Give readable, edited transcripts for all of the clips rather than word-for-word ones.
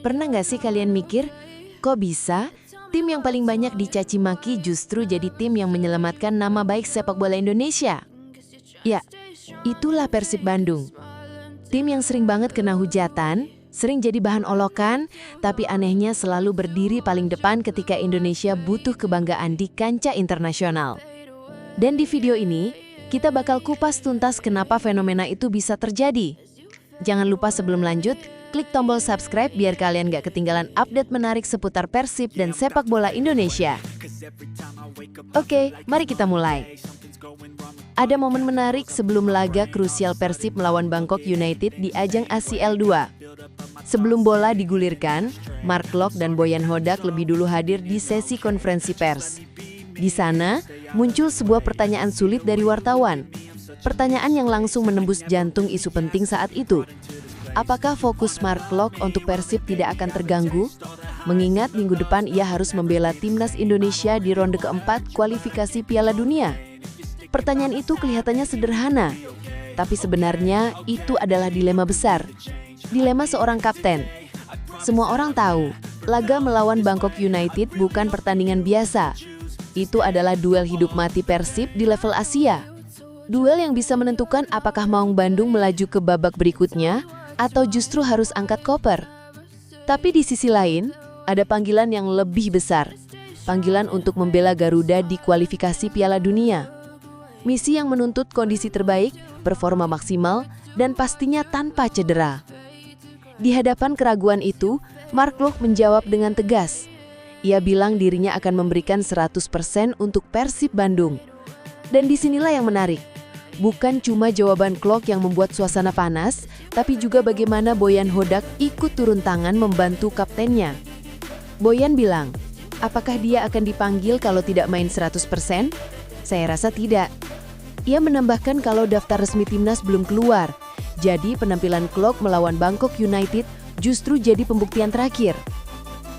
Pernah nggak sih kalian mikir, kok bisa tim yang paling banyak dicaci maki justru jadi tim yang menyelamatkan nama baik sepak bola Indonesia? Ya, itulah Persib Bandung. Tim yang sering banget kena hujatan, sering jadi bahan olokan, tapi anehnya selalu berdiri paling depan ketika Indonesia butuh kebanggaan di kancah internasional. Dan di video ini, kita bakal kupas tuntas kenapa fenomena itu bisa terjadi. Jangan lupa sebelum lanjut, klik tombol subscribe biar kalian gak ketinggalan update menarik seputar Persib dan sepak bola Indonesia. Oke, mari kita mulai. Ada momen menarik sebelum laga krusial Persib melawan Bangkok United di ajang ACL 2. Sebelum bola digulirkan, Mark Klok dan Boyan Hodak lebih dulu hadir di sesi konferensi pers. Di sana, muncul sebuah pertanyaan sulit dari wartawan. Pertanyaan yang langsung menembus jantung isu penting saat itu. Apakah fokus Mark Klok untuk Persib tidak akan terganggu? Mengingat minggu depan ia harus membela timnas Indonesia di ronde keempat kualifikasi Piala Dunia. Pertanyaan itu kelihatannya sederhana, tapi sebenarnya itu adalah dilema besar. Dilema seorang kapten. Semua orang tahu, laga melawan Bangkok United bukan pertandingan biasa. Itu adalah duel hidup mati Persib di level Asia. Duel yang bisa menentukan apakah Maung Bandung melaju ke babak berikutnya atau justru harus angkat koper. Tapi di sisi lain, ada panggilan yang lebih besar. Panggilan untuk membela Garuda di kualifikasi Piala Dunia. Misi yang menuntut kondisi terbaik, performa maksimal, dan pastinya tanpa cedera. Di hadapan keraguan itu, Mark Klok menjawab dengan tegas. Ia bilang dirinya akan memberikan 100% untuk Persib Bandung. Dan disinilah yang menarik. Bukan cuma jawaban Klok yang membuat suasana panas, tapi juga bagaimana Boyan Hodak ikut turun tangan membantu kaptennya. Boyan bilang, apakah dia akan dipanggil kalau tidak main 100%? Saya rasa tidak. Ia menambahkan kalau daftar resmi timnas belum keluar, jadi penampilan Klok melawan Bangkok United justru jadi pembuktian terakhir.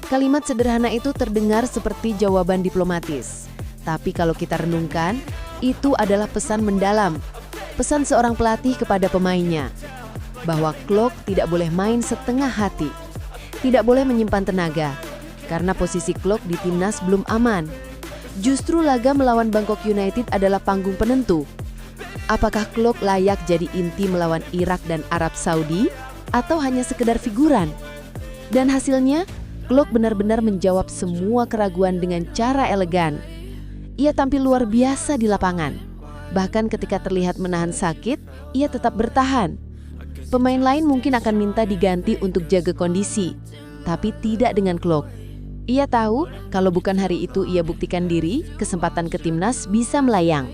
Kalimat sederhana itu terdengar seperti jawaban diplomatis. Tapi kalau kita renungkan, itu adalah pesan mendalam. Pesan seorang pelatih kepada pemainnya. Bahwa Klok tidak boleh main setengah hati. Tidak boleh menyimpan tenaga. Karena posisi Klok di timnas belum aman. Justru laga melawan Bangkok United adalah panggung penentu. Apakah Klok layak jadi inti melawan Irak dan Arab Saudi? Atau hanya sekedar figuran? Dan hasilnya, Klok benar-benar menjawab semua keraguan dengan cara elegan. Ia tampil luar biasa di lapangan. Bahkan ketika terlihat menahan sakit, ia tetap bertahan. Pemain lain mungkin akan minta diganti untuk jaga kondisi, tapi tidak dengan Klok. Ia tahu kalau bukan hari itu ia buktikan diri, kesempatan ke timnas bisa melayang.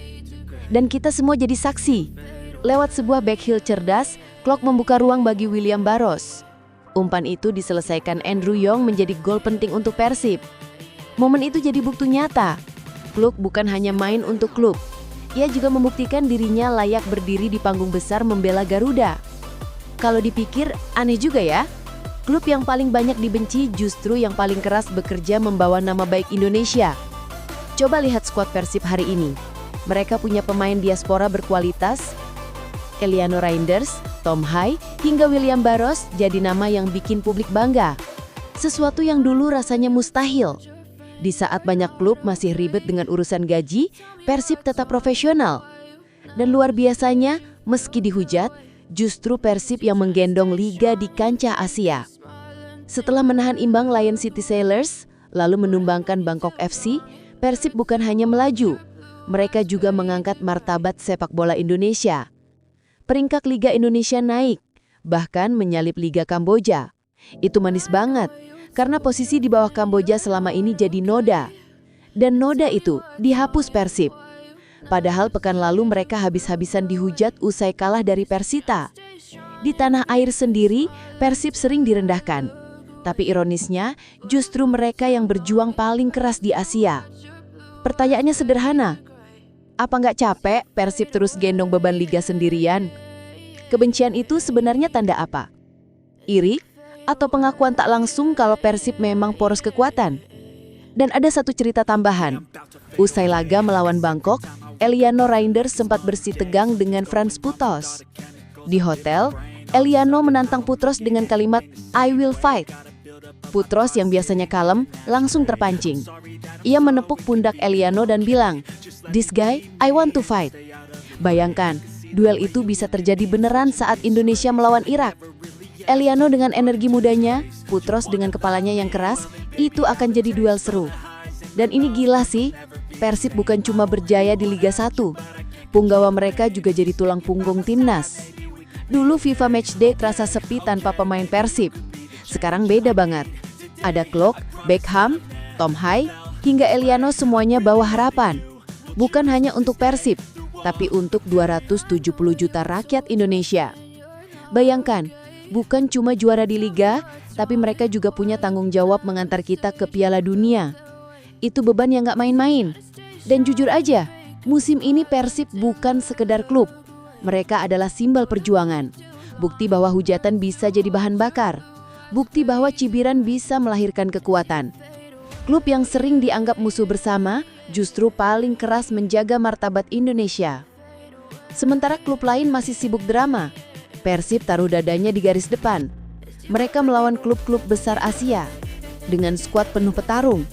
Dan kita semua jadi saksi. Lewat sebuah backheel cerdas, Klok membuka ruang bagi William Barros. Umpan itu diselesaikan Andrew Yong menjadi gol penting untuk Persib. Momen itu jadi bukti nyata. Klok bukan hanya main untuk klub. Ia juga membuktikan dirinya layak berdiri di panggung besar membela Garuda. Kalau dipikir, aneh juga ya. Klub yang paling banyak dibenci justru yang paling keras bekerja membawa nama baik Indonesia. Coba lihat skuad Persib hari ini. Mereka punya pemain diaspora berkualitas. Eliano Reinders, Tom Hai, hingga William Barros jadi nama yang bikin publik bangga. Sesuatu yang dulu rasanya mustahil. Di saat banyak klub masih ribet dengan urusan gaji, Persib tetap profesional. Dan luar biasanya, meski dihujat, justru Persib yang menggendong liga di kancah Asia. Setelah menahan imbang Lion City Sailors, lalu menumbangkan Bangkok FC, Persib bukan hanya melaju, mereka juga mengangkat martabat sepak bola Indonesia. Peringkat Liga Indonesia naik, bahkan menyalip Liga Kamboja. Itu manis banget. Karena posisi di bawah Kamboja selama ini jadi noda. Dan noda itu dihapus Persib. Padahal pekan lalu mereka habis-habisan dihujat usai kalah dari Persita. Di tanah air sendiri, Persib sering direndahkan. Tapi ironisnya, justru mereka yang berjuang paling keras di Asia. Pertanyaannya sederhana. Apa nggak capek Persib terus gendong beban liga sendirian? Kebencian itu sebenarnya tanda apa? Iri? Atau pengakuan tak langsung kalau Persib memang poros kekuatan? Dan ada satu cerita tambahan. Usai laga melawan Bangkok, Eliano Reinders sempat bersih tegang dengan Frans Putos. Di hotel, Eliano menantang Putros dengan kalimat "I will fight". Putros yang biasanya kalem langsung terpancing. Ia menepuk pundak Eliano dan bilang, "This guy, I want to fight." Bayangkan, duel itu bisa terjadi beneran saat Indonesia melawan Irak. Eliano dengan energi mudanya, Putros dengan kepalanya yang keras, itu akan jadi duel seru. Dan ini gila sih, Persib bukan cuma berjaya di Liga 1. Punggawa mereka juga jadi tulang punggung timnas. Dulu FIFA Matchday terasa sepi tanpa pemain Persib. Sekarang beda banget. Ada Klok, Beckham, Tom Hai, hingga Eliano semuanya bawa harapan. Bukan hanya untuk Persib, tapi untuk 270 juta rakyat Indonesia. Bayangkan, bukan cuma juara di Liga, tapi mereka juga punya tanggung jawab mengantar kita ke Piala Dunia. Itu beban yang gak main-main. Dan jujur aja, musim ini Persib bukan sekedar klub. Mereka adalah simbol perjuangan. Bukti bahwa hujatan bisa jadi bahan bakar. Bukti bahwa cibiran bisa melahirkan kekuatan. Klub yang sering dianggap musuh bersama justru paling keras menjaga martabat Indonesia. Sementara klub lain masih sibuk drama, Persib taruh dadanya di garis depan. Mereka melawan klub-klub besar Asia dengan skuad penuh petarung.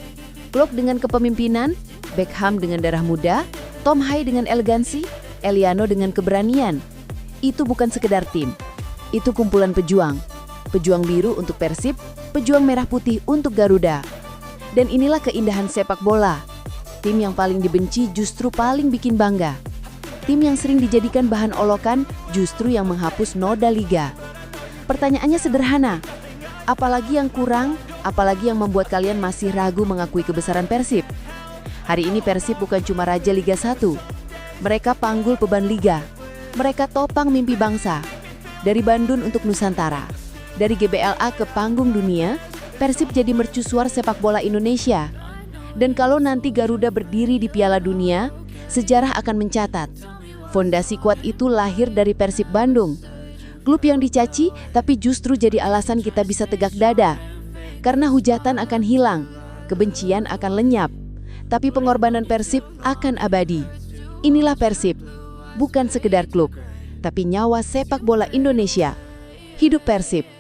Klok dengan kepemimpinan, Beckham dengan darah muda, Tom Hai dengan elegansi, Eliano dengan keberanian. Itu bukan sekedar tim, itu kumpulan pejuang. Pejuang biru untuk Persib, pejuang merah putih untuk Garuda. Dan inilah keindahan sepak bola. Tim yang paling dibenci justru paling bikin bangga. Tim yang sering dijadikan bahan olokan justru yang menghapus noda liga. Pertanyaannya sederhana, apalagi yang kurang, apalagi yang membuat kalian masih ragu mengakui kebesaran Persib? Hari ini Persib bukan cuma raja Liga 1. Mereka panggul beban liga. Mereka topang mimpi bangsa. Dari Bandung untuk Nusantara. Dari GBLA ke panggung dunia, Persib jadi mercusuar sepak bola Indonesia. Dan kalau nanti Garuda berdiri di Piala Dunia, sejarah akan mencatat. Fondasi kuat itu lahir dari Persib Bandung. Klub yang dicaci, tapi justru jadi alasan kita bisa tegak dada. Karena hujatan akan hilang, kebencian akan lenyap, tapi pengorbanan Persib akan abadi. Inilah Persib, bukan sekedar klub, tapi nyawa sepak bola Indonesia. Hidup Persib!